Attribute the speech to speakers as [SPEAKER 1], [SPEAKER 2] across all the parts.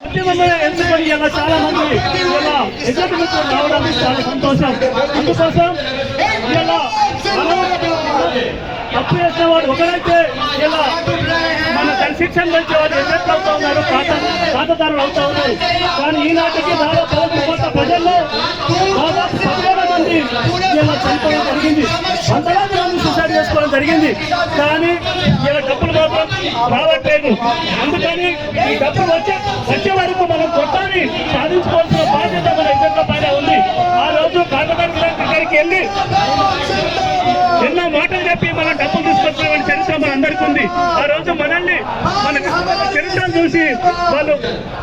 [SPEAKER 1] ఎందుకని ఇలా చాలా మంది ఇలా ఎగ్జిక్యూటివ్ రావడానికి చాలా సంతోషం. అందుకోసం ఇలా తప్పు చేసిన వాడు ఒకరైతే ఇలా మన శిక్షణ పెంచేవాడు ఎగ్జెక్ట్ అవుతా ఉన్నారు, ఖాతాదారులు అవుతా ఉన్నారు. కానీ ఈనాటికి దాదాపు కొత్త ప్రజల్లో దాదాపు 10,000 మంది ఇలా చనిపోవడం జరిగింది, 100,000 మంది సూసైడ్ చేసుకోవడం జరిగింది. కానీ ఇలా డబ్బులు మాత్రం రావట్లేదు. అందుకని ఈ డబ్బులు వచ్చే వరకు మనం కొట్టాలి, సాధించుకోవాల్సిన బాధ్యత మన ఇద్దరిలో పైన ఉంది. ఆ రోజు ఖాతాదారుల దగ్గరికి వెళ్ళి ఎన్నో మాటలు చెప్పి మనం డబ్బులు తీసుకొచ్చిన చరిత్ర మన అందరికీ ఉంది. ఆ రోజు మనల్ని మన చరిత్రను చూసి వాళ్ళు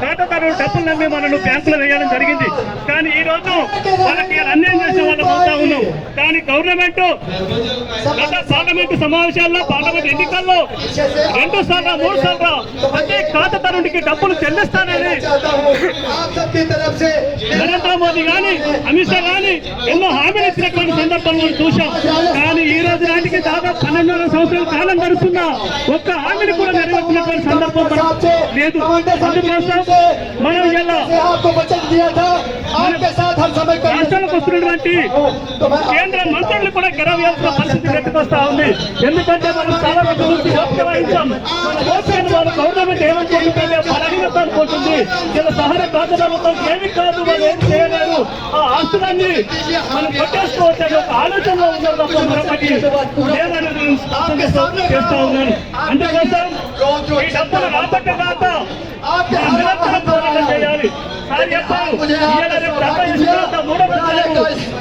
[SPEAKER 1] ఖాతాదారులు డబ్బులు నమ్మి మనల్ని బ్యాంకులో వేయడం జరిగింది. కానీ ఈ రోజు వాళ్ళకి అన్యాయం చేసిన వాళ్ళం అవుతా ఉన్నాం. కానీ గవర్నమెంట్ గత పార్లమెంటు సమావేశాల్లో, పార్లమెంట్ ఎన్నికల్లో 2 సార్లు 3 సార్లు ప్రతి ఖాతాదారుడికి డబ్బులు చెల్లిస్తానని నరేంద్ర మోదీ కానీ అమిత్ షా కానీ ఎన్నో హామీలు ఇచ్చినటువంటి సందర్భాలను చూశాం. కానీ ఈ రోజు నాటికి దాదాపు 12 సంవత్సరాల కాలం గడుస్తున్నా ఒక్క హామీని కూడా నెరవేర్చినటువంటి సందర్భం లేదు. అందుకోసం మనం ఇలా రాష్ట్రాలకు వస్తున్నటువంటి కేంద్ర మంత్రులు కూడా గెలవేయాల్సిన పరిస్థితి వ్యక్తపరుస్తా ఉంది. ఎందుకంటే మనం చాలా రోజుల నుంచి వహించాం. మన ఓట్లను వాళ్ళ గవర్నమెంట్ ఏమనుకుంటుంటే బలహీనత అనుకుంటుంది. ఇలా సహాయ ఖాతాదారులతో ఏమి కాదు, వాళ్ళు ఏం చేయలేరు, ఆ ఆస్తులన్నీ మనం కొట్టేసుకోవచ్చని ఒక ఆలోచనలో ఉన్నారు తప్ప మరొకటి లేదనేది చేస్తా ఉన్నాను. అందుకోసం ఈ డబ్బులు రాబట్టగాక నిరంతరం పోరాటం చేయాలి. సార్ చెప్పారు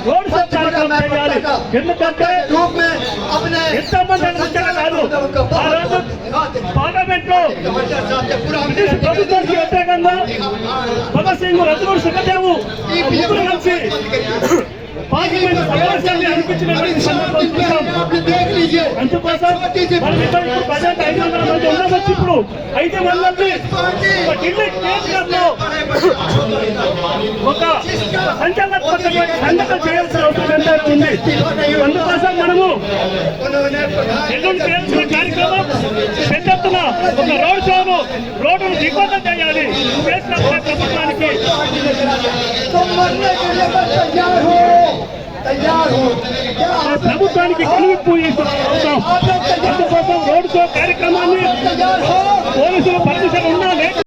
[SPEAKER 1] రోడ్ షో కార్యక్రమం చేయాలి. ఎందుకంటే ఎంతమంది ముఖ్యంగా కాదు, ఆ రోజు పార్లమెంట్ లో బ్రిటిష్ ప్రభుత్వానికి వ్యతిరేకంగా భగత్ సింగ్, రఘువీర్ సుఖదేవ్ ముగ్గురు కలిసి పార్లమెంట్ సమావేశాన్ని అనిపించినటువంటి సందర్భం చూసాం. అందుకోసం మనం ఇప్పుడు ప్రజెంట్ 500 మంది ఉండవచ్చు. ఇప్పుడు 500 మంది ఢిల్లీ కేంద్రంలో ఒక సంచలనాత్మకమైన సంఘటన చేయాల్సిన అవసరం ఎంత ఉంది. అందుకోసం మనము ఎల్లుండి చేయాల్సిన కార్యక్రమం పెద్ద ఎత్తున ఒక రోడ్డును దిగ్బంధం చేయాలి. చేసిన ప్రభుత్వానికి ప్రభుత్వానికి కనువిప్పు చేస్తాం. అందుకోసం రోడ్ షో కార్యక్రమాన్ని పోలీసులు పర్మిషన్ ఉన్నా